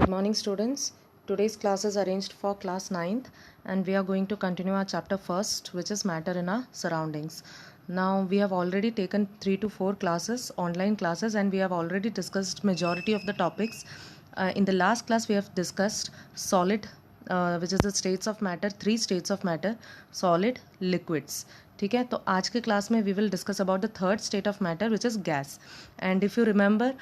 Good morning, students. Today's class is arranged for class 9th, and we are going to continue our chapter first, which is matter in our surroundings. Now, we have already taken 3 to 4 classes, online classes, and we have already discussed majority of the topics. In the last class, we have discussed solid, which is the states of matter, 3 states of matter, solid, liquids. ठीक है, तो आज के class में we will discuss about the third state of matter which is gas. And if you remember,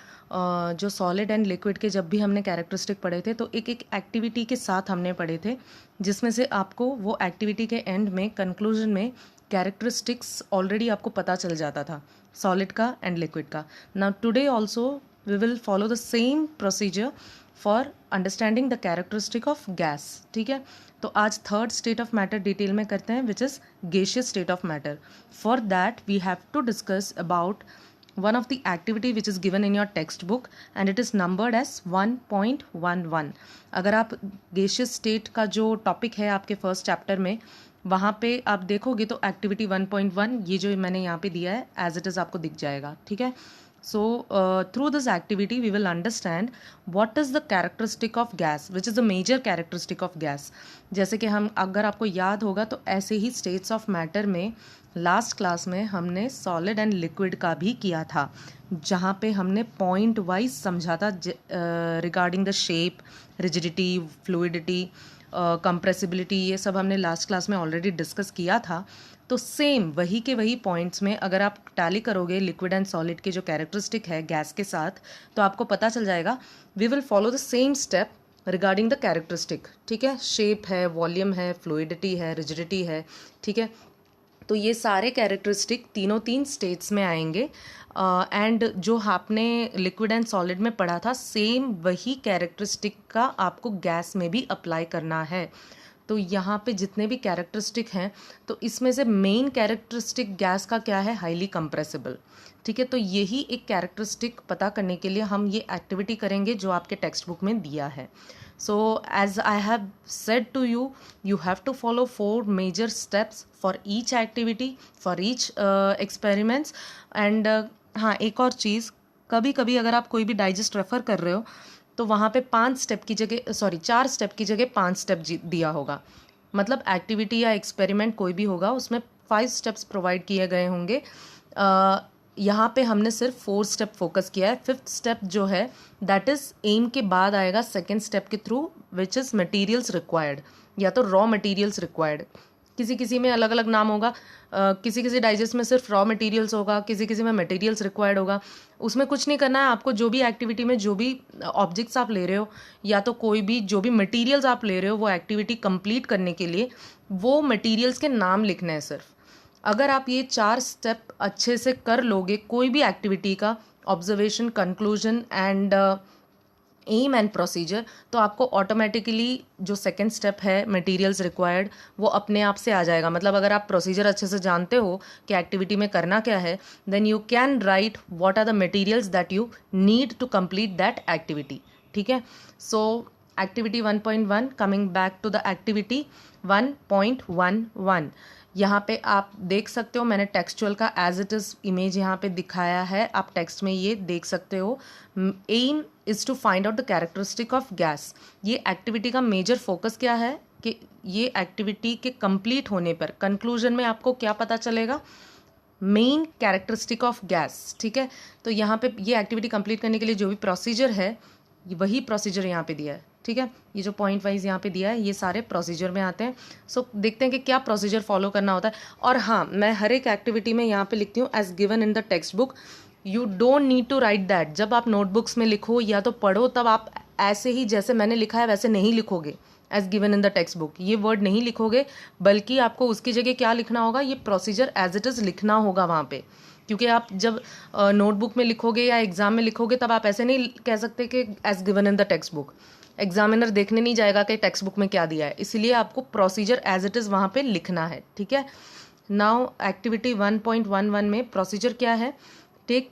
जो solid and liquid के जब भी हमने कैरेक्टरिस्टिक पढ़े थे तो एक एक एक्टिविटी के साथ हमने पढ़े थे, जिसमें से आपको वो एक्टिविटी के एंड में कंक्लूजन में कैरेक्टरिस्टिक्स ऑलरेडी आपको पता चल जाता था सॉलिड का एंड लिक्विड का. Now today also we will follow the same procedure for understanding the characteristic of gas. ठीक है, तो आज third state of matter detail में करते हैं, which is gaseous state of matter. For that we have to discuss about one of the activity which is given in your textbook and it is numbered as 1.11. अगर आप gaseous state का जो topic है आपके first chapter में, वहाँ पे आप देखोगे तो एक्टिविटी 1.1 ये जो मैंने यहाँ पे दिया है एज इट इज़ आपको दिख जाएगा. ठीक है, so through this activity we will understand what is the characteristic of gas, which is the major characteristic of gas. जैसे कि हम, अगर आपको याद होगा तो ऐसे ही states of matter में लास्ट क्लास में हमने सॉलिड एंड लिक्विड का भी किया था, जहाँ पे हमने पॉइंट वाइज समझा था regarding the shape, rigidity, fluidity, compressibility, ये सब हमने लास्ट क्लास में ऑलरेडी डिस्कस किया था. तो सेम वही के वही पॉइंट्स में अगर आप टैली करोगे लिक्विड एंड सॉलिड के जो कैरेक्टरिस्टिक है गैस के साथ, तो आपको पता चल जाएगा. We will follow the same step regarding the characteristic. ठीक है, शेप है, वॉल्यूम है, फ्लूइडिटी है, रिजिडिटी है. ठीक है, तो ये सारे कैरेक्टरिस्टिक तीनों तीन स्टेट्स में आएंगे. एंड जो आपने लिक्विड एंड सॉलिड में पढ़ा था सेम वही कैरेक्टरिस्टिक का आपको गैस में भी अप्लाई करना है. तो यहाँ पे जितने भी कैरेक्टरिस्टिक हैं, तो इसमें से मेन कैरेक्टरिस्टिक गैस का क्या है? Highly compressible. ठीक है, तो यही एक कैरेक्टरिस्टिक पता करने के लिए हम ये एक्टिविटी करेंगे जो आपके टेक्स्ट बुक में दिया है. So as I have said to you, you have to follow 4 major steps for each activity, for each experiments. And हाँ, एक और चीज़, कभी कभी अगर आप कोई भी डाइजेस्ट रेफर कर रहे हो तो वहाँ पे 5 स्टेप की जगह, 4 स्टेप की जगह 5 स्टेप दिया होगा. मतलब एक्टिविटी या एक्सपेरिमेंट कोई भी होगा उसमें 5 स्टेप्स प्रोवाइड किए गए होंगे. यहाँ पे हमने सिर्फ 4 स्टेप फोकस किया है. 5th स्टेप जो है दैट इज़ एम के बाद आएगा सेकेंड स्टेप के through, which is materials required, या तो रॉ मटेरियल्स रिक्वायर्ड. किसी किसी में अलग अलग नाम होगा, किसी किसी डाइजेस्ट में सिर्फ रॉ मटेरियल्स होगा, किसी किसी में मटेरियल्स रिक्वायर्ड होगा. उसमें कुछ नहीं करना है आपको. जो भी एक्टिविटी में जो भी ऑब्जेक्ट्स आप ले रहे हो या तो कोई भी जो भी मटेरियल्स आप ले रहे हो, वो एक्टिविटी कंप्लीट करने के लिए वो मटेरियल्स के नाम लिखने हैं सिर्फ. अगर आप ये 4 स्टेप अच्छे से कर लोगे कोई भी एक्टिविटी का, observation, conclusion and aim and procedure, तो आपको ऑटोमेटिकली जो सेकेंड स्टेप है मटेरियल्स रिक्वायर्ड वो अपने आप से आ जाएगा. मतलब अगर आप प्रोसीजर अच्छे से जानते हो कि एक्टिविटी में करना क्या है, then you can write what are the materials that you need to complete that activity. ठीक है, so activity 1.1, coming back to the activity 1.11. यहाँ पे आप देख सकते हो मैंने टेक्सचुअल का एज इट इज़ इमेज यहाँ पे दिखाया है, आप टेक्स्ट में ये देख सकते हो. Aim is to find out the characteristic of gas. ये एक्टिविटी का मेजर फोकस क्या है कि ये एक्टिविटी के कंप्लीट होने पर कंक्लूजन में आपको क्या पता चलेगा? Main characteristic of gas. ठीक है, तो यहाँ पे ये एक्टिविटी कंप्लीट करने के लिए जो भी प्रोसीजर है वही प्रोसीजर यहाँ पे दिया है. ठीक है, ये जो पॉइंट वाइज यहाँ पे दिया है ये सारे प्रोसीजर में आते हैं. सो देखते हैं कि क्या प्रोसीजर फॉलो करना होता है. और हाँ, मैं हर एक एक्टिविटी में यहाँ पे लिखती हूँ as given in the text book. You don't need to write that. जब आप नोटबुक्स में लिखो या तो पढ़ो तब आप ऐसे ही जैसे मैंने लिखा है वैसे नहीं लिखोगे as given in the text book. ये वर्ड नहीं लिखोगे, बल्कि आपको उसकी जगह क्या लिखना होगा? ये प्रोसीजर एज इट इज़ लिखना होगा वहाँ पे. क्योंकि आप जब नोटबुक में लिखोगे या एग्जाम में लिखोगे तब आप ऐसे नहीं कह सकते कि as given in the text book. Examiner देखने नहीं जाएगा कि टेक्स्ट बुक में क्या दिया है, इसलिए आपको प्रोसीजर एज इट इज़ वहाँ पे लिखना है. ठीक है, नाउ एक्टिविटी 1.11 में प्रोसीजर क्या है? Take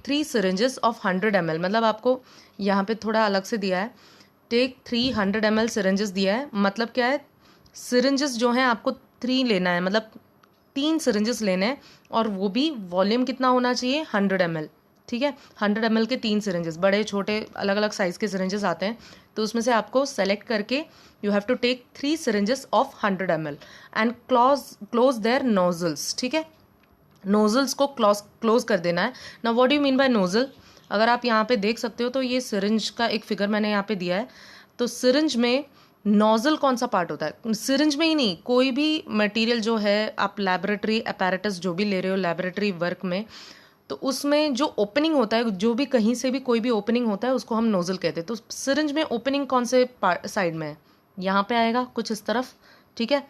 3 syringes of 100 ml. मतलब आपको यहाँ पे थोड़ा अलग से दिया है. टेक 300 ml सिरिंजेस दिया है. मतलब क्या है? सिरिंजेस जो हैं आपको 3 लेना है, मतलब 3 सिरिंजेस लेने हैं, और वो भी वॉल्यूम कितना होना चाहिए? 100 ml. ठीक है। 100 ml के 3 सिरिंजेस, बड़े छोटे अलग अलग साइज के सिरिंजेस आते हैं, तो उसमें से आपको सेलेक्ट करके you have to take 3 syringes of 100 ml and close their nozzles. ठीक है, नोजल्स को क्लोज कर देना है। ना what do you mean by nozzle? अगर आप यहाँ पे देख सकते हो तो ये सिरिंज का एक फिगर मैंने यहाँ पे दिया है। तो सिरिंज में नोजल कौन सा पार्ट होता है? सिरिंज में ही नहीं, कोई भी मटेरियल जो है, आप लैबोरेटरी अपैरेटस जो भी ले रहे हो लैबोरेटरी वर्क में, तो उसमें जो ओपनिंग होता है, जो भी कहीं से भी कोई भी ओपनिंग होता है, उसको हम नोजल कहते हैं। तो सिरिंज में ओपनिंग कौन से साइड में है? यहाँ पे आएगा कुछ इस तरफ। ठीक है,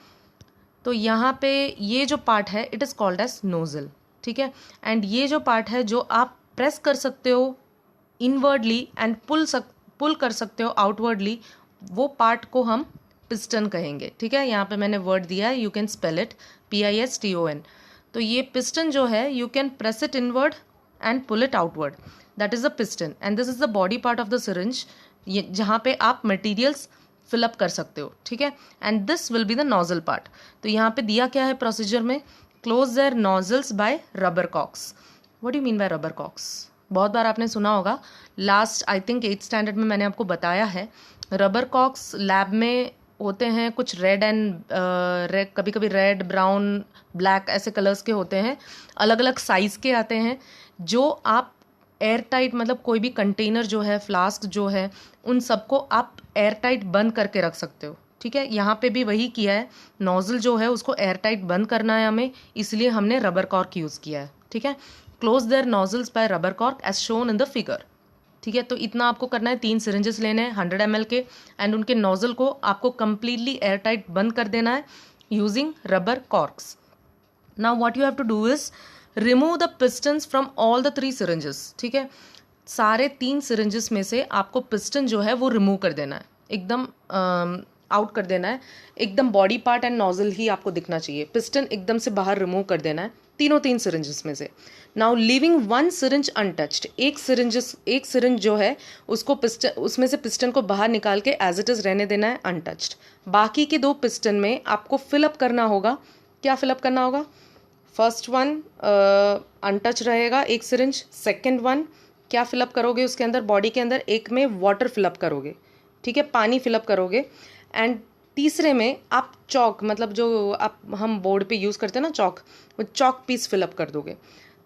तो यहाँ पे ये जो पार्ट है it is called as nozzle. ठीक है, एंड ये जो पार्ट है जो आप प्रेस कर सकते हो इनवर्डली एंड पुल कर सकते हो आउटवर्डली, वो पार्ट को हम पिस्टन कहेंगे। ठीक है, यहाँ पे मैंने वर्ड दिया है, you can spell it PISTON। तो ये पिस्टन जो है, you can press it inward and pull it outward, that is the piston and this is the body part of the syringe, जहाँ पे आप मटेरियल्स फिलअप कर सकते हो। ठीक है, and this will be the nozzle part. तो यहाँ पे दिया क्या है प्रोसीजर में? Close their nozzles by rubber cocks. What do you mean by rubber cocks? बहुत बार आपने सुना होगा, last I think 8th standard में मैंने आपको बताया है। रबर कॉक्स लैब में होते हैं, कुछ रेड एंड कभी कभी रेड, ब्राउन, ब्लैक ऐसे कलर्स के होते हैं, अलग अलग साइज के आते हैं, जो आप एयर टाइट, मतलब कोई भी कंटेनर जो है, फ्लास्क जो है, उन सबको आप एयर टाइट बंद करके रख सकते हो। ठीक है, यहाँ पे भी वही किया है, नोजल जो है उसको एयर टाइट बंद करना है हमें, इसलिए हमने रबर कॉर्क यूज़ किया है। ठीक है, close their nozzles by rubber cork as shown in the figure. ठीक है, तो इतना आपको करना है। 3 सिरिंजेस लेने हैं 100 ml के, एंड उनके नोजल को आपको कंप्लीटली एयर टाइट बंद कर देना है using rubber corks. Now what you have to do is remove the pistons from all the 3 syringes. ठीक है, सारे 3 सिरिंजेस में से आपको पिस्टन जो है वो रिमूव कर देना है, एकदम आउट कर देना है, एकदम बॉडी पार्ट एंड नोजल ही आपको दिखना चाहिए, पिस्टन एकदम से बाहर रिमूव कर देना है तीनों 3 सिरिंजेस में से। नाउ लीविंग 1 सिरिंज अनटच्ड, एक सिरिंज जो है उसको पिस्टन, उसमें से पिस्टन को बाहर निकाल के एज इट इज रहने देना है अनटच्ड। बाकी के 2 पिस्टन में आपको फिलअप करना होगा। क्या फिलअप करना होगा? फर्स्ट वन अनटच रहेगा एक सिरिंज, सेकेंड वन क्या फिलअप करोगे उसके अंदर, बॉडी के अंदर एक में वाटर फिलअप करोगे। ठीक है, पानी फिलअप करोगे, एंड तीसरे में आप चौक, मतलब जो आप हम बोर्ड पे यूज़ करते हैं ना चौक, वो चौक पीस फिलअप कर दोगे।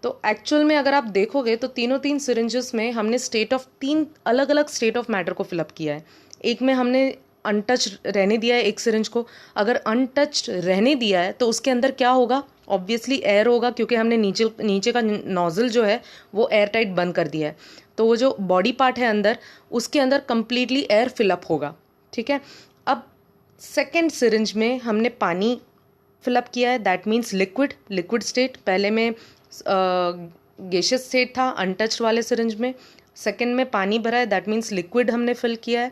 तो एक्चुअल में अगर आप देखोगे तो तीनों 3 सिरिंजेस में हमने 3 अलग अलग स्टेट ऑफ मैटर को फिलअप किया है। एक में हमने अनटच रहने दिया है एक सिरिंज को, अगर अनटच्ड रहने दिया है तो उसके अंदर क्या होगा? ऑब्वियसली एयर होगा, क्योंकि हमने नीचे का नोजल जो है वो एयर टाइट बंद कर दिया है, तो वो जो बॉडी पार्ट है अंदर, उसके अंदर कंप्लीटली एयर फिलअप होगा। ठीक है, अब सेकेंड सिरिंज में हमने पानी फिलअप किया है, दैट मीन्स लिक्विड स्टेट। पहले में गैसियस स्टेट था अनटच्ड वाले सिरिंज में, सेकेंड में पानी भरा है, दैट मीन्स लिक्विड हमने फिल किया है।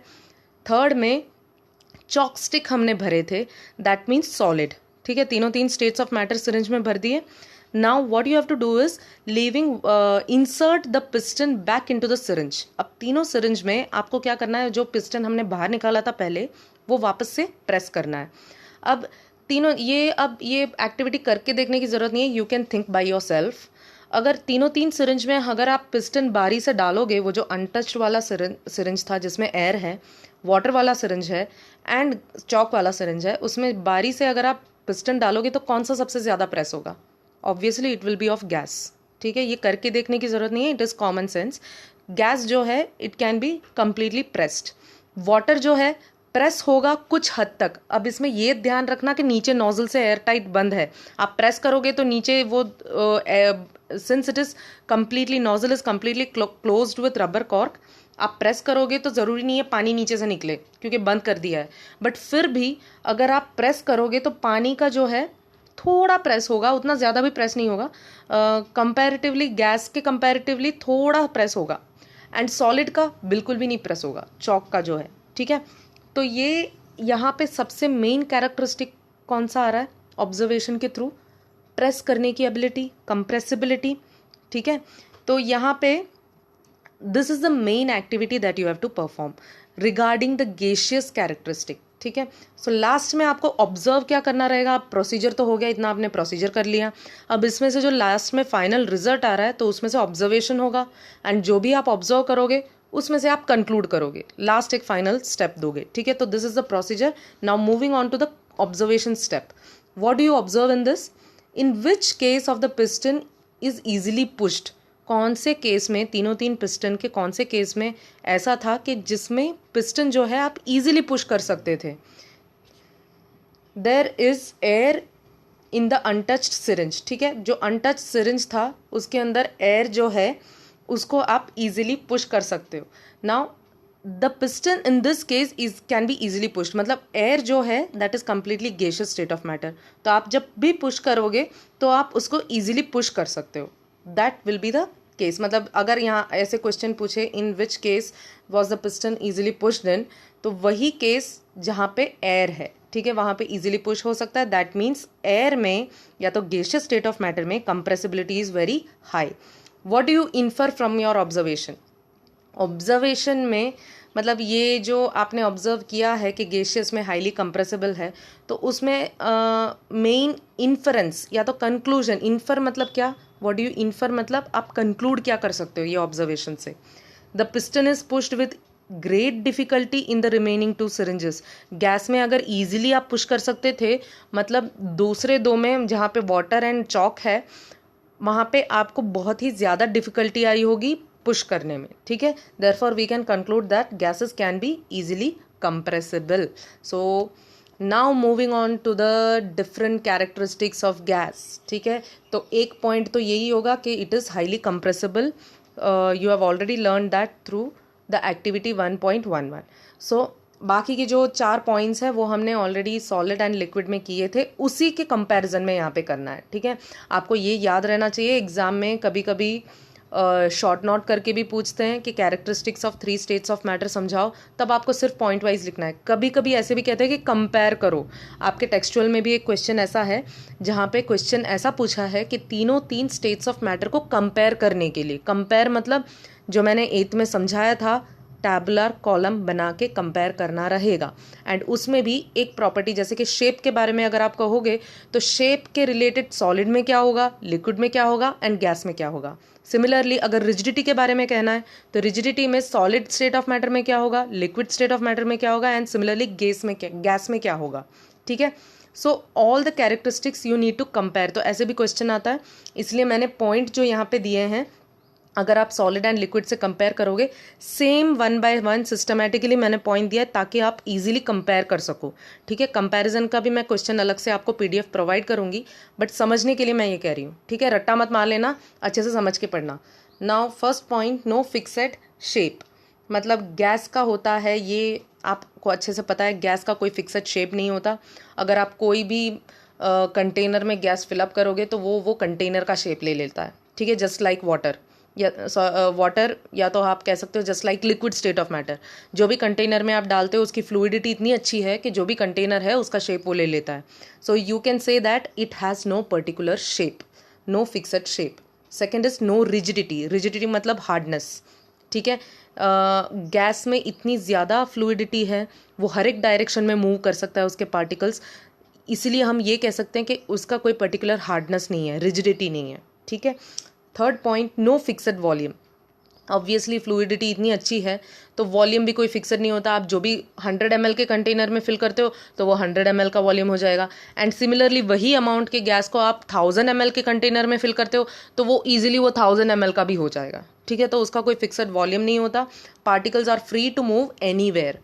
थर्ड में चॉक स्टिक हमने भरे थे, दैट मीन्स सॉलिड। ठीक है, तीनों 3 स्टेट्स ऑफ मैटर सिरिंज में भर दिए। Now what you have to do is insert the piston back into the syringe. अब तीनों सिरिंज में आपको क्या करना है, जो पिस्टन हमने बाहर निकाला था पहले, वो वापस से प्रेस करना है। अब ये एक्टिविटी करके देखने की जरूरत नहीं है, you can think by your self. अगर तीनों 3 सिरिंज में अगर आप पिस्टन बारी से डालोगे, वो जो अनटच्ड वाला सिरिंज था जिसमें एयर है, वाटर वाला सिरिंज है एंड चॉक वाला सिरिंज है, उसमें बारी से अगर आप पिस्टन डालोगे तो कौन सा सबसे ज़्यादा प्रेस होगा? Obviously it will be of gas. ठीक है, ये करके देखने की ज़रूरत नहीं है, it is common sense. Gas जो है it can be completely pressed, water जो है प्रेस होगा कुछ हद तक। अब इसमें ये ध्यान रखना कि नीचे नोजल से एयर टाइट बंद है, आप प्रेस करोगे तो नीचे वो since it is completely, nozzle is completely closed with rubber cork, आप प्रेस करोगे तो ज़रूरी नहीं है पानी नीचे से निकले, क्योंकि बंद कर दिया है, बट फिर भी अगर आप प्रेस करोगे तो पानी का जो है थोड़ा प्रेस होगा, उतना ज़्यादा भी प्रेस नहीं होगा, कंपैरेटिवली गैस के कंपैरेटिवली थोड़ा प्रेस होगा, एंड सॉलिड का बिल्कुल भी नहीं प्रेस होगा, चॉक का जो है। ठीक है, तो ये यहाँ पे सबसे मेन कैरेक्टरिस्टिक कौन सा आ रहा है ऑब्जर्वेशन के थ्रू? प्रेस करने की एबिलिटी, कंप्रेसिबिलिटी। ठीक है, तो यहाँ पे this is the main activity that you have to perform regarding the gaseous characteristic. ठीक है। सो लास्ट में आपको ऑब्जर्व क्या करना रहेगा, प्रोसीजर तो हो गया, इतना आपने प्रोसीजर कर लिया। अब इसमें से जो लास्ट में फाइनल रिजल्ट आ रहा है तो उसमें से ऑब्जर्वेशन होगा, एंड जो भी आप ऑब्जर्व करोगे उसमें से आप कंक्लूड करोगे, लास्ट एक फाइनल स्टेप दोगे, ठीक है। तो this is the procedure. Now moving on to the observation step. What do you observe in this? In which case of the piston is easily pushed? कौन से केस में, तीनों तीन पिस्टन के कौन से केस में ऐसा था कि जिसमें पिस्टन जो है आप इजीली पुश कर सकते थे? There is air in the untouched syringe, ठीक है। जो अनटच्ड सिरिंज था उसके अंदर एयर जो है उसको आप इजीली पुश कर सकते हो। Now the piston in this case is can be easily pushed, मतलब एयर जो है that is completely gaseous state of matter, तो आप जब भी पुश करोगे तो आप उसको इजीली पुश कर सकते हो। That will be the case. मतलब अगर यहाँ ऐसे क्वेश्चन पूछे in which case was the piston easily pushed in, तो वही केस जहाँ पे एयर है, ठीक है, वहाँ पे इजीली पुश हो सकता है। दैट मीन्स एयर में या तो गैसियस स्टेट ऑफ मैटर में compressibility is very high. What do you infer from your observation? Observation में मतलब ये जो आपने ऑब्जर्व किया है कि गैसियस में हाईली कंप्रेसिबल है, तो उसमें मेन इन्फरेंस या तो कंक्लूजन, इन्फर मतलब क्या, व्हाट डू यू इन्फर मतलब आप कंक्लूड क्या कर सकते हो ये ऑब्जर्वेशन से? The piston is pushed with great difficulty in the remaining to syringes. Gas में अगर इजीली आप पुश कर सकते थे, मतलब दूसरे दो में जहाँ पे वाटर एंड चॉक है वहाँ पे आपको बहुत ही ज़्यादा डिफिकल्टी आई होगी पुश करने में, ठीक है। Therefore we can conclude that gases can be easily compressible. So now moving on to the different characteristics of gas, ठीक है। तो एक पॉइंट तो यही होगा कि it is highly compressible. You have already learn that through the activity 1.11। So बाकी के जो 4 पॉइंट्स हैं वो हमने ऑलरेडी सॉलिड एंड लिक्विड में किए थे, उसी के कंपैरिजन में यहाँ पे करना है, ठीक है। आपको ये याद रहना चाहिए, एग्जाम में कभी कभी शॉर्ट नोट करके भी पूछते हैं कि characteristics of 3 states of matter समझाओ, तब आपको सिर्फ पॉइंट वाइज लिखना है। कभी कभी ऐसे भी कहते हैं कि कंपेयर करो। आपके टेक्सचुअल में भी एक क्वेश्चन ऐसा है जहाँ पे क्वेश्चन ऐसा पूछा है कि तीनों 3 स्टेट्स ऑफ मैटर को कंपेयर करने के लिए, कंपेयर मतलब जो मैंने 8th में समझाया था, टैबुलर कॉलम बना के कंपेयर करना रहेगा। एंड उसमें भी एक प्रॉपर्टी, जैसे कि शेप के बारे में अगर आप कहोगे तो शेप के रिलेटेड सॉलिड में क्या होगा, लिक्विड में क्या होगा एंड गैस में क्या होगा। सिमिलरली अगर रिजिडिटी के बारे में कहना है तो रिजिडिटी में सॉलिड स्टेट ऑफ मैटर में क्या होगा, लिक्विड स्टेट ऑफ मैटर में क्या होगा एंड सिमिलरली गैस में क्या होगा, ठीक है। So all the characteristics you need to compare. तो ऐसे भी क्वेश्चन आता है, इसलिए मैंने पॉइंट जो यहाँ पे दिए हैं, अगर आप सॉलिड एंड लिक्विड से कंपेयर करोगे सेम 1 by 1 सिस्टमैटिकली मैंने पॉइंट दिया है ताकि आप इजीली कंपेयर कर सको, ठीक है। कंपैरिजन का भी मैं क्वेश्चन अलग से आपको पीडीएफ प्रोवाइड करूंगी, बट समझने के लिए मैं ये कह रही हूँ, ठीक है। रट्टा मत मार लेना, अच्छे से समझ के पढ़ना। Now first point, no fixed shape. मतलब गैस का होता है, ये आपको अच्छे से पता है, गैस का कोई फिक्सेड शेप नहीं होता। अगर आप कोई भी कंटेनर में गैस फिलअप करोगे तो वो कंटेनर का शेप ले लेता है, ठीक है। जस्ट लाइक वाटर, या वाटर या तो आप कह सकते हो just like liquid state of matter. जो भी कंटेनर में आप डालते हो उसकी फ्लूइडिटी इतनी अच्छी है कि जो भी कंटेनर है उसका शेप वो ले लेता है। So you can say that it has no particular shape, no fixed shape. Second is no rigidity. Rigidity मतलब हार्डनेस, ठीक है। गैस में इतनी ज़्यादा फ्लूइडिटी है, वो हर एक डायरेक्शन में मूव कर सकता है उसके पार्टिकल्स, इसलिए हम ये कह सकते हैं कि उसका कोई पर्टिकुलर हार्डनेस नहीं है, रिजिडिटी नहीं है, ठीक है। Third point, no fixed volume. Obviously fluidity इतनी अच्छी है तो वॉल्यूम भी कोई फिक्सड नहीं होता। आप जो भी 100 ml के कंटेनर में फिल करते हो तो वो 100 ml का वॉल्यूम हो जाएगा, एंड सिमिलरली वही अमाउंट के गैस को आप 1000 ml के कंटेनर में फिल करते हो तो वो ईजिली वो 1000 ml का भी हो जाएगा, ठीक है। तो उसका कोई फिक्सड वॉल्यूम नहीं होता। Particles are free to move anywhere,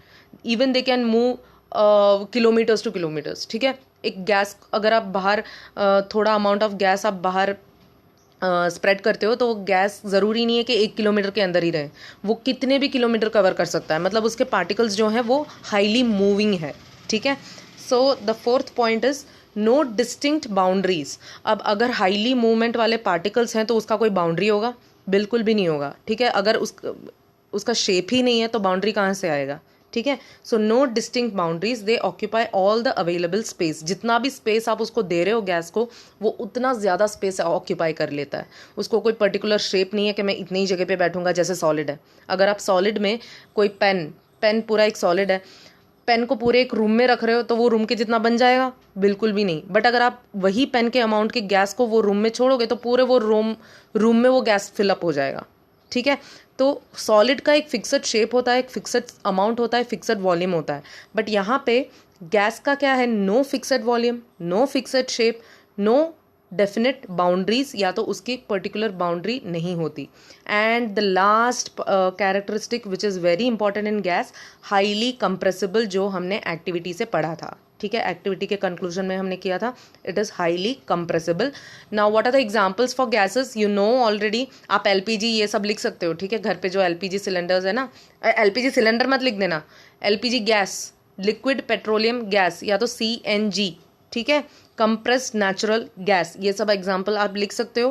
even they can move kilometres to kilometres, ठीक है। एक गैस अगर आप बाहर थोड़ा अमाउंट ऑफ गैस आप बाहर स्प्रेड करते हो तो वो गैस ज़रूरी नहीं है कि 1 किलोमीटर के अंदर ही रहे, वो कितने भी किलोमीटर कवर कर सकता है, मतलब उसके पार्टिकल्स जो हैं वो हाईली मूविंग है, ठीक है। So the fourth point is no distinct boundaries. अब अगर हाईली मूवमेंट वाले पार्टिकल्स हैं तो उसका कोई बाउंड्री होगा, बिल्कुल भी नहीं होगा, ठीक है। अगर उसका शेप ही नहीं है तो बाउंड्री कहाँ से आएगा, ठीक है। So no distinct boundaries, they occupy all the available space. जितना भी स्पेस आप उसको दे रहे हो गैस को, वो उतना ज़्यादा स्पेस ऑक्यूपाई कर लेता है। उसको कोई पर्टिकुलर शेप नहीं है कि मैं इतनी ही जगह पे बैठूंगा, जैसे सॉलिड है। अगर आप सॉलिड में कोई पेन पूरा एक सॉलिड है, पेन को पूरे एक रूम में रख रहे हो तो वो रूम के जितना बन जाएगा? बिल्कुल भी नहीं। बट अगर आप वही पेन के अमाउंट की गैस को वो रूम में छोड़ोगे तो पूरे वो रूम में वो गैस फिलअप हो जाएगा। ठीक है, तो सॉलिड का एक फिक्सड शेप होता है, एक फिक्सड अमाउंट होता है, फिक्सड वॉल्यूम होता है। बट यहाँ पे गैस का क्या है? No fixed volume, no fixed shape, no definite boundaries, या तो उसकी पर्टिकुलर बाउंड्री नहीं होती। And the last characteristic which is very important in gas, highly compressible, जो हमने एक्टिविटी से पढ़ा था। ठीक है, एक्टिविटी के कंक्लूजन में हमने किया था, it is highly compressible. Now what are the examples for gases? You know already, आप एलपीजी ये सब लिख सकते हो। ठीक है, घर पे जो एलपीजी सिलेंडर्स है ना, एलपीजी सिलेंडर मत लिख देना, LPG gas, liquid petroleum gas, या तो सीएनजी। ठीक है, कंप्रेस्ड नेचुरल गैस, ये सब एग्जांपल आप लिख सकते हो।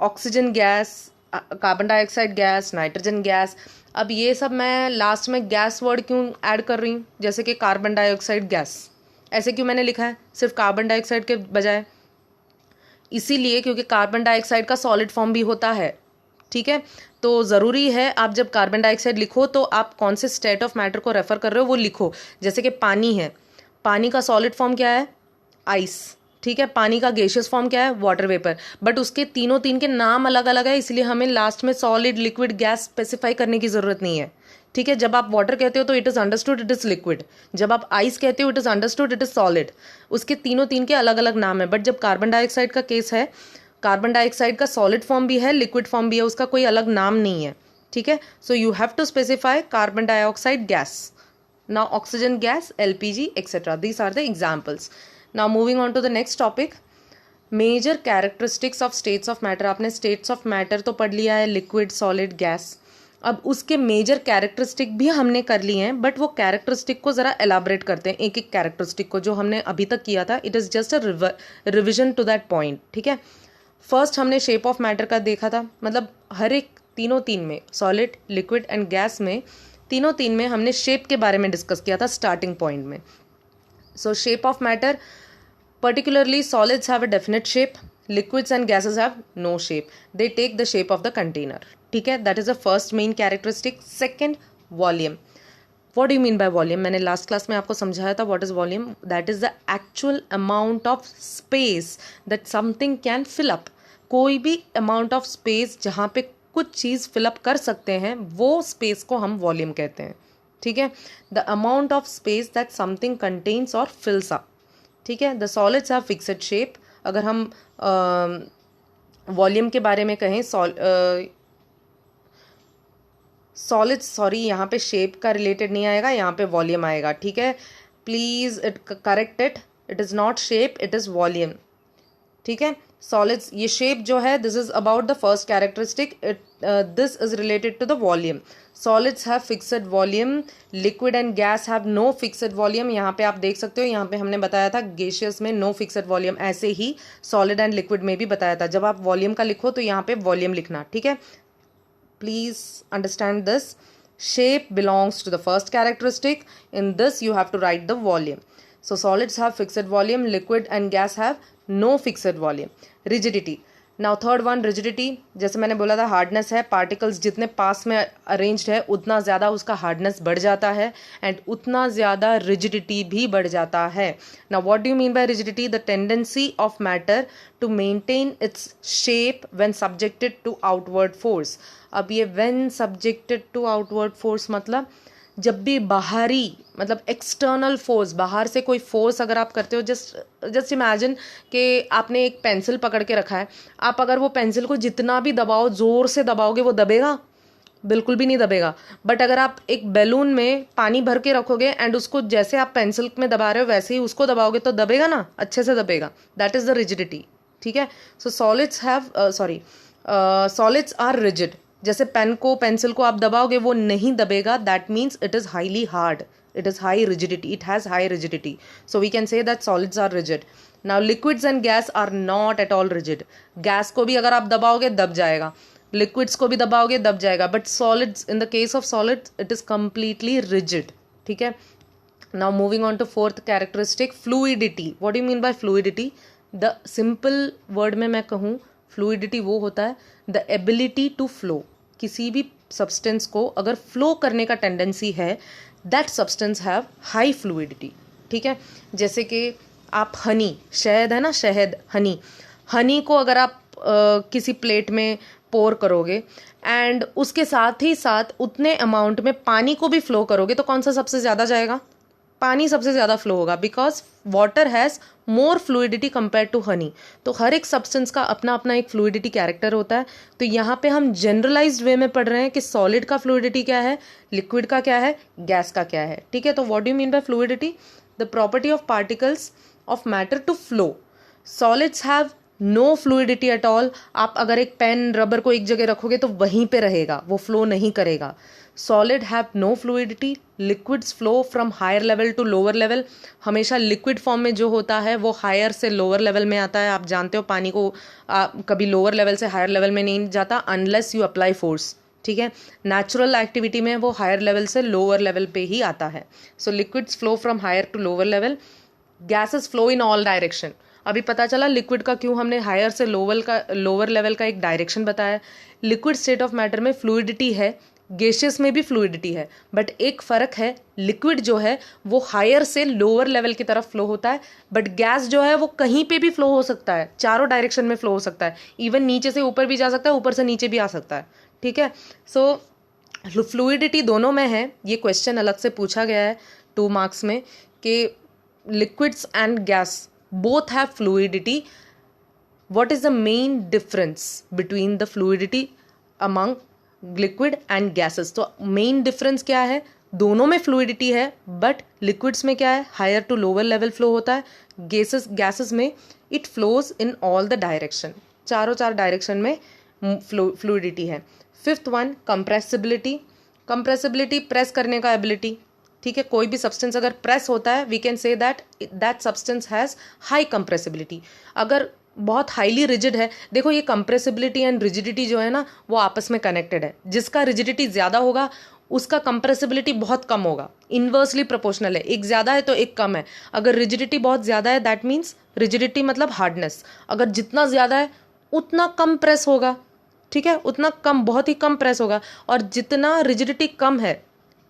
Oxygen gas, carbon dioxide gas, nitrogen gas. अब ये सब मैं लास्ट में गैस वर्ड क्यों ऐड कर रही हूँ? जैसे कि कार्बन डाइऑक्साइड गैस, ऐसे क्यों मैंने लिखा है सिर्फ कार्बन डाइऑक्साइड के बजाय? इसीलिए क्योंकि कार्बन डाइऑक्साइड का सॉलिड फॉर्म भी होता है। ठीक है, तो ज़रूरी है आप जब कार्बन डाइऑक्साइड लिखो तो आप कौन से स्टेट ऑफ मैटर को रेफर कर रहे हो वो लिखो। जैसे कि पानी है, पानी का सॉलिड फॉर्म क्या है? आइस। ठीक है, पानी का गैसियस फॉर्म क्या है? Water vapour. बट उसके तीन के नाम अलग अलग है, इसलिए हमें लास्ट में सॉलिड, लिक्विड, गैस स्पेसिफाई करने की जरूरत नहीं है। ठीक है, जब आप वाटर कहते हो तो it is understood it is liquid, जब आप आइस कहते हो it is understood it is solid. उसके तीन के अलग अलग नाम है। बट जब कार्बन डाइऑक्साइड का केस है, कार्बन डाइऑक्साइड का सॉलिड फॉर्म भी है, लिक्विड फॉर्म भी है, उसका कोई अलग नाम नहीं है। ठीक है, so you have to specify carbon dioxide gas. Now oxygen gas, LPG, etc. These are the examples. Now moving on to the next topic, major characteristics of states of matter. आपने states of matter तो पढ़ लिया है, liquid, solid, gas. अब उसके major characteristic भी हमने कर लिए हैं, बट वो कैरेक्टरिस्टिक को ज़रा एलाबरेट करते हैं, एक एक कैरेक्टरिस्टिक को जो हमने अभी तक किया था। It is just a revision to that point. ठीक है, फर्स्ट हमने शेप ऑफ मैटर का देखा था, मतलब हर एक तीन में, सॉलिड, लिक्विड एंड गैस में, तीन में हमने शेप के बारे में डिस्कस किया था स्टार्टिंग पॉइंट में। सो shape of matter, particularly solids have a definite shape, liquids and gases have no shape, they take the shape of the container. ठीक है, that is the first main characteristic. Second, volume. What do you mean by volume? मैंने last class में आपको समझाया था what is volume. That is the actual amount of space that something can fill up. कोई भी amount of space जहाँ पे कुछ चीज़ फिलअप कर सकते हैं, वो स्पेस को हम वॉल्यूम कहते हैं। ठीक है, the amount of space that something contains और फिल्स अप। ठीक है, the solids have fixed shape. अगर हम वॉल्यूम के बारे में कहें, सॉलिड्स, सॉरी यहाँ पे शेप का रिलेटेड नहीं आएगा, यहाँ पे वॉल्यूम आएगा। ठीक है, please it correct it, it is not shape, it is volume. ठीक है, सॉलिड्स, ये शेप जो है, this is about the first characteristic, this is related to the volume. Solids have fixed volume, liquid and gas have no fixed volume. यहाँ पे आप देख सकते हो, यहाँ पे हमने बताया था गैसियस में नो फिक्स्ड वॉल्यूम, ऐसे ही सॉलिड एंड लिक्विड में भी बताया था। जब आप वॉल्यूम का लिखो तो यहाँ पे वॉल्यूम लिखना। ठीक है, please understand this. Shape belongs to the first characteristic, in this you have to write the volume. So solids have fixed volume, liquid and gas have no fixed volume. Rigidity. Now third one, rigidity. जैसे मैंने बोला था, hardness है, particles जितने पास में arranged है उतना ज़्यादा उसका हार्डनेस बढ़ जाता है एंड उतना ज़्यादा रिजिडिटी भी बढ़ जाता है। Now what do you mean by rigidity? The tendency of matter to maintain its shape when subjected to outward force. अब ये when subjected to outward force मतलब जब भी बाहरी, मतलब एक्सटर्नल फोर्स, बाहर से कोई फोर्स अगर आप करते हो, जस्ट इमेजिन कि आपने एक पेंसिल पकड़ के रखा है, आप अगर वो पेंसिल को जितना भी दबाओ, ज़ोर से दबाओगे, वो दबेगा? बिल्कुल भी नहीं दबेगा। बट अगर आप एक बैलून में पानी भर के रखोगे एंड उसको जैसे आप पेंसिल में दबा रहे हो वैसे ही उसको दबाओगे तो दबेगा ना, अच्छे से दबेगा। That is the rigidity. ठीक है, सो सॉलिड्स आर रिजिड। जैसे पेन को, पेंसिल को आप दबाओगे वो नहीं दबेगा, that means it is highly hard, it is high rigidity, it has high rigidity, so we can say that solids are rigid. Now liquids and gas are not at all rigid. Gas को भी अगर आप दबाओगे दब जाएगा, liquids को भी दबाओगे दब जाएगा, but solids, in the case of solids it is completely rigid. ठीक है, now moving on to fourth characteristic, fluidity. What do you mean by fluidity? The simple word में मैं कहूँ, फ्लूइडिटी वो होता है द एबिलिटी टू फ्लो। किसी भी सब्सटेंस को अगर फ्लो करने का टेंडेंसी है, that substance have high fluidity. ठीक है, जैसे कि आप हनी, शहद है ना, शहद, हनी को अगर आप किसी प्लेट में पोर करोगे एंड उसके साथ ही साथ उतने अमाउंट में पानी को भी फ्लो करोगे तो कौन सा सबसे ज़्यादा जाएगा? पानी सबसे ज़्यादा फ्लो होगा, because water has more fluidity compare to honey. तो हर एक सब्सटेंस का अपना अपना एक फ्लूइडिटी कैरेक्टर होता है। तो यहाँ पे हम जनरलाइज्ड वे में पढ़ रहे हैं कि सॉलिड का फ्लूइडिटी क्या है, लिक्विड का क्या है, गैस का क्या है। ठीक है, तो what do you mean by fluidity? The property of particles of matter to flow. Solids have no fluidity at all. आप अगर एक पेन रबर को एक जगह रखोगे तो वहीं पे रहेगा, वो फ्लो नहीं करेगा। Solid have no fluidity. Liquids flow from higher level to lower level. हमेशा लिक्विड फॉर्म में जो होता है वो हायर से लोअर लेवल में आता है। आप जानते हो पानी को कभी लोअर लेवल से हायर लेवल में नहीं जाता अनलेस यू अप्लाई फोर्स। ठीक है, नेचुरल एक्टिविटी में वो हायर लेवल से लोअर लेवल पे ही आता है। So liquids flow from higher to lower level. Gases flow in all direction. अभी पता चला लिक्विड का क्यों हमने हायर से लोअर लेवल का एक डायरेक्शन बताया। लिक्विड स्टेट ऑफ मैटर में फ्लूइडिटी है, गैसियस में भी फ्लूइडिटी है, बट एक फ़र्क है, लिक्विड जो है वो हायर से लोअर लेवल की तरफ फ्लो होता है, बट गैस जो है वो कहीं पे भी फ्लो हो सकता है, चारों डायरेक्शन में फ्लो हो सकता है, इवन नीचे से ऊपर भी जा सकता है, ऊपर से नीचे भी आ सकता है। ठीक है, सो फ्लूइडिटी दोनों में है। ये क्वेश्चन अलग से पूछा गया है 2 मार्क्स में कि liquids and gas both have fluidity. What is the main difference between the fluidity among liquid and gases? तो main difference क्या है? दोनों में fluidity है, but liquids में क्या है? higher to lower level flow होता है। gases में it flows in all the direction, चारों डायरेक्शन में fluidity है। 5th one, compressibility. compressibility press करने का ability। ठीक है, कोई भी सब्सटेंस अगर प्रेस होता है we can say that substance has high compressibility. अगर बहुत हाईली रिजिड है, देखो ये कंप्रेसिबिलिटी एंड रिजिडिटी जो है ना वो आपस में कनेक्टेड है। जिसका रिजिडिटी ज़्यादा होगा उसका कंप्रेसिबिलिटी बहुत कम होगा, इन्वर्सली प्रोपोर्शनल है, एक ज़्यादा है तो एक कम है। अगर रिजिडिटी बहुत ज़्यादा है दैट मीन्स रिजिडिटी मतलब हार्डनेस, अगर जितना ज़्यादा है उतना कम प्रेस होगा। ठीक है, उतना कम, बहुत ही कम प्रेस होगा। और जितना रिजिडिटी कम है,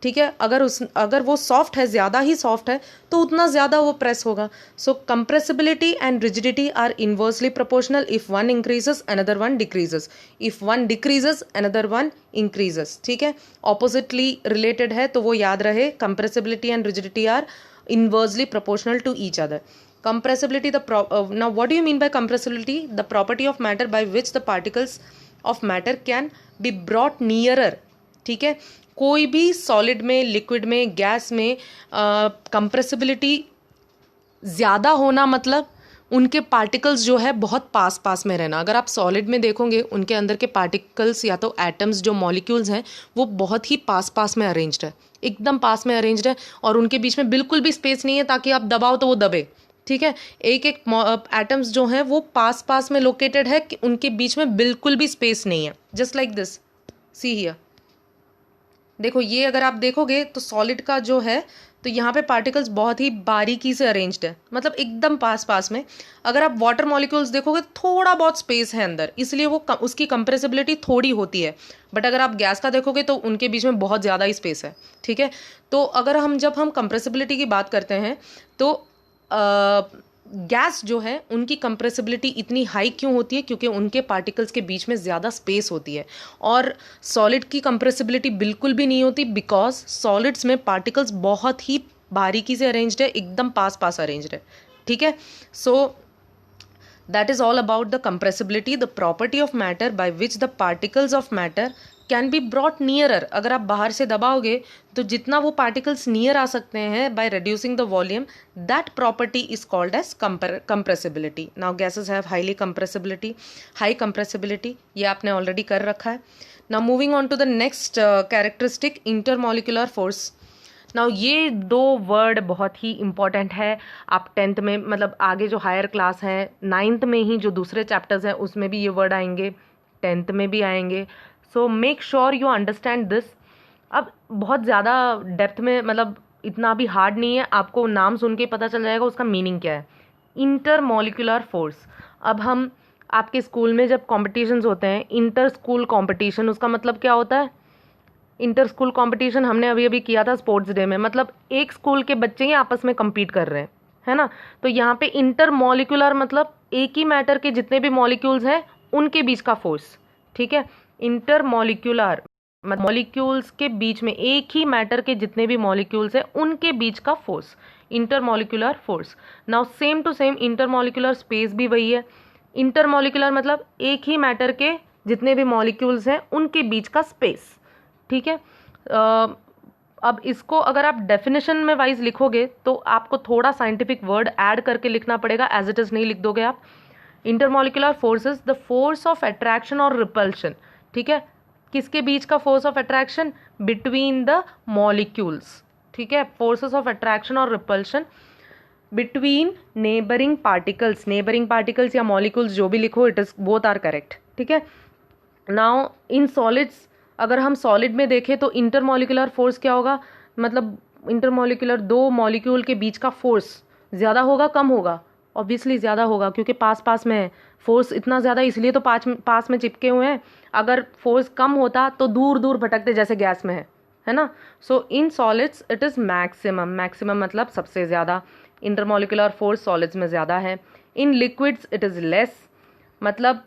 ठीक है, अगर वो सॉफ्ट है, ज़्यादा ही सॉफ्ट है तो उतना ज़्यादा वो प्रेस होगा। So compressibility and rigidity are inversely proportional. If one increases another one decreases, if one decreases another one increases. ठीक है, ऑपोजिटली रिलेटेड है तो वो याद रहे, compressibility and rigidity are inversely proportional to each other. Compressibility, now what do you mean by compressibility? The property of matter by which the particles of matter can be brought nearer. ठीक है, कोई भी solid में, liquid में, gas में compressibility ज़्यादा होना मतलब उनके पार्टिकल्स जो है बहुत पास पास में रहना। अगर आप सॉलिड में देखोगे उनके अंदर के पार्टिकल्स या तो एटम्स जो मॉलिक्यूल्स हैं वो बहुत ही पास पास में अरेंज्ड है, एकदम पास में अरेंज्ड है, और उनके बीच में बिल्कुल भी स्पेस नहीं है ताकि आप दबाओ तो वो दबे। ठीक है, एक एक एटम्स जो हैं वो पास पास में लोकेटेड है कि उनके बीच में बिल्कुल भी स्पेस नहीं है। Just like this, see here, देखो ये अगर आप देखोगे तो सॉलिड का जो है तो यहाँ पे पार्टिकल्स बहुत ही बारीकी से अरेंज्ड है, मतलब एकदम पास पास में। अगर आप वाटर मॉलिक्यूल्स देखोगे थोड़ा बहुत स्पेस है अंदर, इसलिए वो उसकी कंप्रेसिबिलिटी थोड़ी होती है। बट अगर आप गैस का देखोगे तो उनके बीच में बहुत ज़्यादा ही स्पेस है। ठीक है, तो अगर जब हम कंप्रेसिबिलिटी की बात करते हैं तो गैस जो है उनकी कंप्रेसिबिलिटी इतनी हाई क्यों होती है? क्योंकि उनके पार्टिकल्स के बीच में ज़्यादा स्पेस होती है। और सॉलिड की कंप्रेसिबिलिटी बिल्कुल भी नहीं होती, बिकॉज सॉलिड्स में पार्टिकल्स बहुत ही बारीकी से अरेंज्ड है, एकदम पास पास अरेंज्ड है। ठीक है, सो that is all about the compressibility, the property of matter by which the particles of matter can be brought nearer. अगर आप बाहर से दबाओगे तो जितना वो particles near आ सकते हैं by reducing the volume, that property is called as compressibility. Now gases have high compressibility, ये आपने already कर रखा है। Now moving on to the next characteristic, intermolecular force. Now ये 2 वर्ड बहुत ही इम्पॉर्टेंट है। आप 10th में, मतलब आगे जो हायर क्लास है 9th में ही जो दूसरे चैप्टर्स हैं उसमें भी ये वर्ड आएंगे, 10th में भी आएंगे। So make sure you understand this. अब बहुत ज़्यादा डेप्थ में, मतलब इतना भी हार्ड नहीं है, आपको नाम सुन के पता चल जाएगा उसका मीनिंग क्या है। Intermolecular force. अब हम आपके स्कूल में जब कॉम्पिटिशन्स होते हैं, इंटर स्कूल कॉम्पिटिशन, उसका मतलब क्या होता है? इंटर स्कूल कॉम्पिटिशन हमने अभी अभी किया था स्पोर्ट्स डे में, मतलब एक स्कूल के बच्चे ही आपस में compete कर रहे हैं, है ना। तो यहाँ पे इंटर मॉलिक्यूलर मतलब एक ही मैटर के जितने भी मॉलिक्यूल्स हैं उनके बीच का फोर्स, ठीक है। इंटर मॉलिक्यूलर मॉलिक्यूल्स के बीच में, एक ही मैटर के जितने भी मॉलिक्यूल्स हैं उनके बीच का force, intermolecular force. Now same to same intermolecular space भी वही है। इंटरमॉलिक्यूलर मतलब एक ही मैटर के जितने भी मॉलिक्यूल्स हैं उनके बीच का स्पेस, ठीक है। अब इसको अगर आप डेफिनेशन में वाइज लिखोगे तो आपको थोड़ा साइंटिफिक वर्ड ऐड करके लिखना पड़ेगा, एज इट इज नहीं लिख दोगे आप। Intermolecular force is the force of attraction और रिपल्शन, ठीक है। किसके बीच का force of attraction? Between the molecules, ठीक है। फोर्सेस ऑफ अट्रैक्शन और रिपल्शन बिटवीन नेबरिंग पार्टिकल्स या मॉलिक्यूल्स, जो भी लिखो, it is both are correct, ठीक है। नाउ इन सॉलिड्स, अगर हम सॉलिड में देखें तो इंटरमॉलिक्यूलर फोर्स क्या होगा, मतलब इंटरमॉलिक्यूलर दो मॉलिक्यूल के बीच का फोर्स ज़्यादा होगा कम होगा? ऑब्वियसली ज़्यादा होगा, क्योंकि पास पास में है। फोर्स इतना ज़्यादा इसलिए तो पास में चिपके हुए हैं। अगर फोर्स कम होता तो दूर दूर भटकते, जैसे गैस में है ना। So in solids it is maximum मतलब सबसे ज़्यादा। इंटरमॉलिक्यूलर फोर्स सॉलिड्स में ज़्यादा है। In liquids it is less, मतलब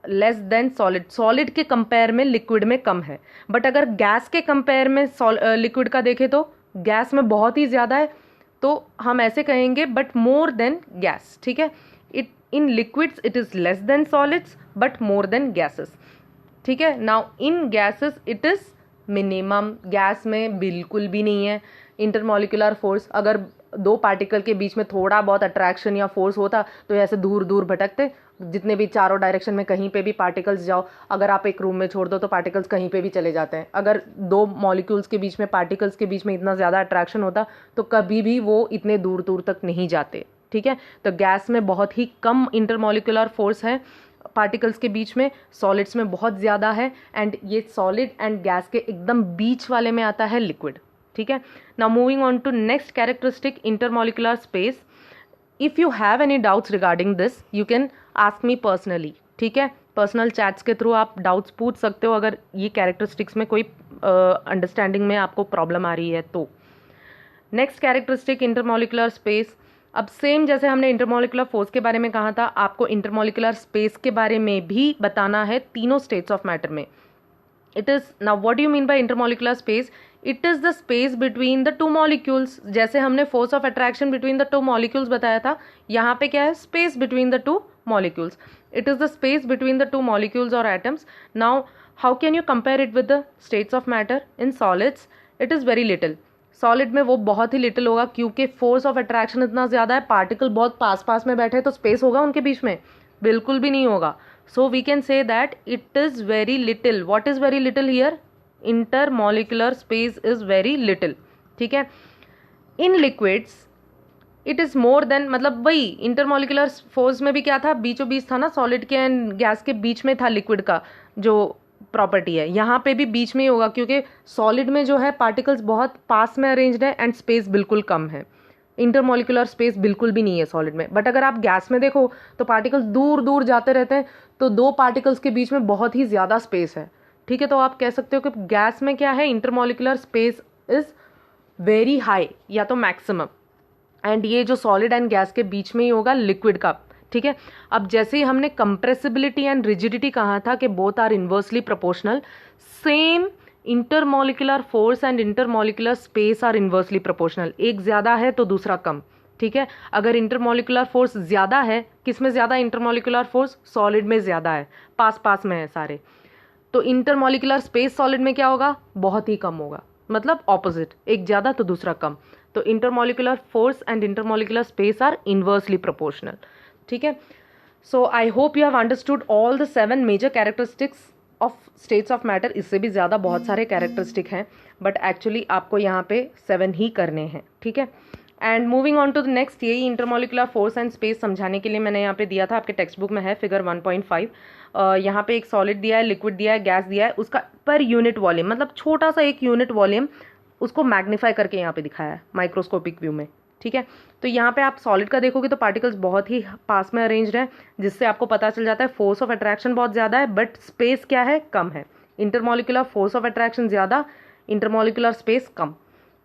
लेस देन सॉलिड के कंपेयर में लिक्विड में कम है। बट अगर गैस के कंपेयर में लिक्विड का देखें तो गैस में बहुत ही ज़्यादा है, तो हम ऐसे कहेंगे बट मोर देन गैस, ठीक है। It in liquids it is less than solids but more than gases, ठीक है। Now in gases it is minimum, gas में बिल्कुल भी नहीं है इंटरमॉलिक्यूलर फोर्स। अगर दो पार्टिकल के बीच में थोड़ा बहुत अट्रैक्शन या फोर्स होता तो ऐसे दूर दूर भटकते, जितने भी चारों डायरेक्शन में कहीं पे भी पार्टिकल्स जाओ, अगर आप एक रूम में छोड़ दो तो पार्टिकल्स कहीं पे भी चले जाते हैं। अगर दो मॉलिक्यूल्स के बीच में, पार्टिकल्स के बीच में इतना ज़्यादा अट्रैक्शन होता तो कभी भी वो इतने दूर दूर तक नहीं जाते, ठीक है। तो गैस में बहुत ही कम इंटरमॉलिक्यूलर फोर्स है पार्टिकल्स के बीच में, सॉलिड्स में बहुत ज़्यादा है। एंड ये सॉलिड एंड गैस के एकदम बीच वाले में आता है लिक्विड, ठीक है। Now moving on to next characteristic, intermolecular space. If you have any doubts regarding this you can ask me personally, ठीक है। पर्सनल चैट्स के थ्रू आप डाउट्स पूछ सकते हो अगर ये कैरेक्टरिस्टिक्स में कोई अंडरस्टैंडिंग में आपको प्रॉब्लम आ रही है तो। Next characteristic intermolecular space. अब सेम जैसे हमने इंटरमॉलिक्यूलर फोर्स के बारे में कहा था, आपको इंटरमॉलिक्यूलर स्पेस के बारे में भी बताना है तीनों स्टेट्स ऑफ मैटर में। It is, now what you mean bye intermolecular space? It is the space between the two molecules. जैसे हमने force of attraction between the two molecules बताया था, यहाँ पे क्या है? Space between the two molecules. It is the space between the two molecules or atoms. Now how can you compare it with the states of matter? In solids it is very little. Solid में वो बहुत ही little होगा, क्योंकि force of attraction इतना ज़्यादा है, particle बहुत पास पास में बैठे, तो स्पेस होगा उनके बीच में? बिल्कुल भी नहीं होगा। So we can say that it is very little. What is very little here? Intermolecular space is very little, ठीक है। In liquids it is more than, मतलब वही इंटरमॉलिक्यूलर फोर्स में भी क्या था? बीचों बीच था ना, सॉलिड के एंड गैस के बीच में था लिक्विड का जो प्रॉपर्टी है। यहाँ पे भी बीच में ही होगा, क्योंकि सॉलिड में जो है पार्टिकल्स बहुत पास में अरेंज्ड है एंड स्पेस बिल्कुल कम है। इंटरमॉलिक्यूलर स्पेस बिल्कुल भी नहीं है सॉलिड में। बट अगर आप गैस में देखो तो पार्टिकल्स दूर दूर जाते रहते हैं, तो दो पार्टिकल्स के बीच में बहुत ही ज़्यादा स्पेस है, ठीक है। तो आप कह सकते हो कि गैस में क्या है? Intermolecular space is very high या तो मैक्सिमम, एंड ये जो सॉलिड एंड गैस के बीच में ही होगा लिक्विड का, ठीक है। अब जैसे ही हमने कंप्रेसिबिलिटी एंड रिजिडिटी कहा था कि both are inversely proportional, same intermolecular force and intermolecular space are inversely proportional. एक ज़्यादा है तो दूसरा कम, ठीक है। अगर इंटरमॉलिक्यूलर फोर्स ज़्यादा है, किस में ज़्यादा इंटरमॉलिक्यूलर फोर्स? सॉलिड में ज़्यादा है, पास पास में है सारे। तो इंटरमॉलिक्यूलर स्पेस सॉलिड में क्या होगा? बहुत ही कम होगा, मतलब ऑपोजिट, एक ज़्यादा तो दूसरा कम। तो intermolecular force and intermolecular space are inversely proportional, ठीक है। So I hope you have understood all the 7 major characteristics of states of matter. इससे भी ज़्यादा बहुत सारे कैरेक्टरिस्टिक हैं, बट एक्चुअली आपको यहाँ पे 7 ही करने हैं, ठीक है। And moving on to the next, यही इंटरमॉलिक्यूलर फोर्स एंड स्पेस समझाने के लिए मैंने यहाँ पे दिया था, आपके टेक्स्ट बुक में है फिगर 1.5। यहाँ पे एक सॉलिड दिया है, लिक्विड दिया है, गैस दिया है, उसका पर यूनिट वॉल्यूम, मतलब छोटा सा एक यूनिट वॉल्यूम, उसको मैग्नीफाई करके यहाँ पे दिखाया है माइक्रोस्कोपिक व्यू में, ठीक है। तो यहाँ पे आप सॉलिड का देखोगे तो पार्टिकल्स बहुत ही पास में अरेंज्ड हैं, जिससे आपको पता चल जाता है फोर्स ऑफ अट्रैक्शन बहुत ज़्यादा है, बट स्पेस क्या है? कम है। इंटरमॉलिक्यूलर फोर्स ऑफ अट्रैक्शन ज़्यादा, इंटरमोलिकुलर स्पेस कम।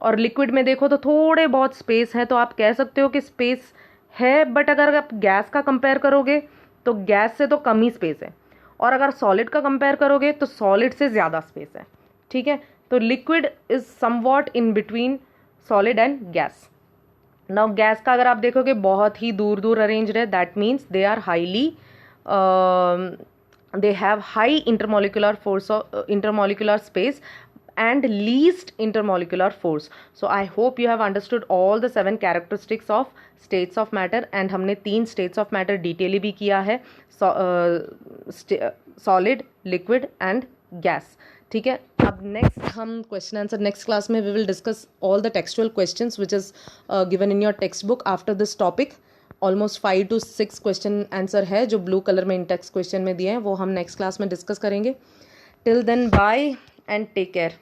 और लिक्विड में देखो तो थोड़े बहुत स्पेस है, तो आप कह सकते हो कि स्पेस है, बट अगर आप गैस का कंपेयर करोगे तो गैस से तो कम ही स्पेस है, और अगर सॉलिड का कंपेयर करोगे तो सॉलिड से ज़्यादा स्पेस है। ठीक है, तो liquid is somewhat in between solid and gas. Now gas का अगर आप देखोगे बहुत ही दूर दूर अरेंज्ड है, that means they are highly they have high intermolecular force of intermolecular space and least intermolecular force. So I hope you have understood all the 7 characteristics of states of matter, and हमने 3 states of matter डिटेली भी किया है, solid, liquid and gas. ठीक है, अब next हम question answer next class में we will discuss all the textual questions which is given in your text book after this topic. Almost 5 to 6 question answer है जो ब्लू कलर में intext question में दिए हैं, वो हम नेक्स्ट क्लास में डिस्कस करेंगे। Till then bye and take care.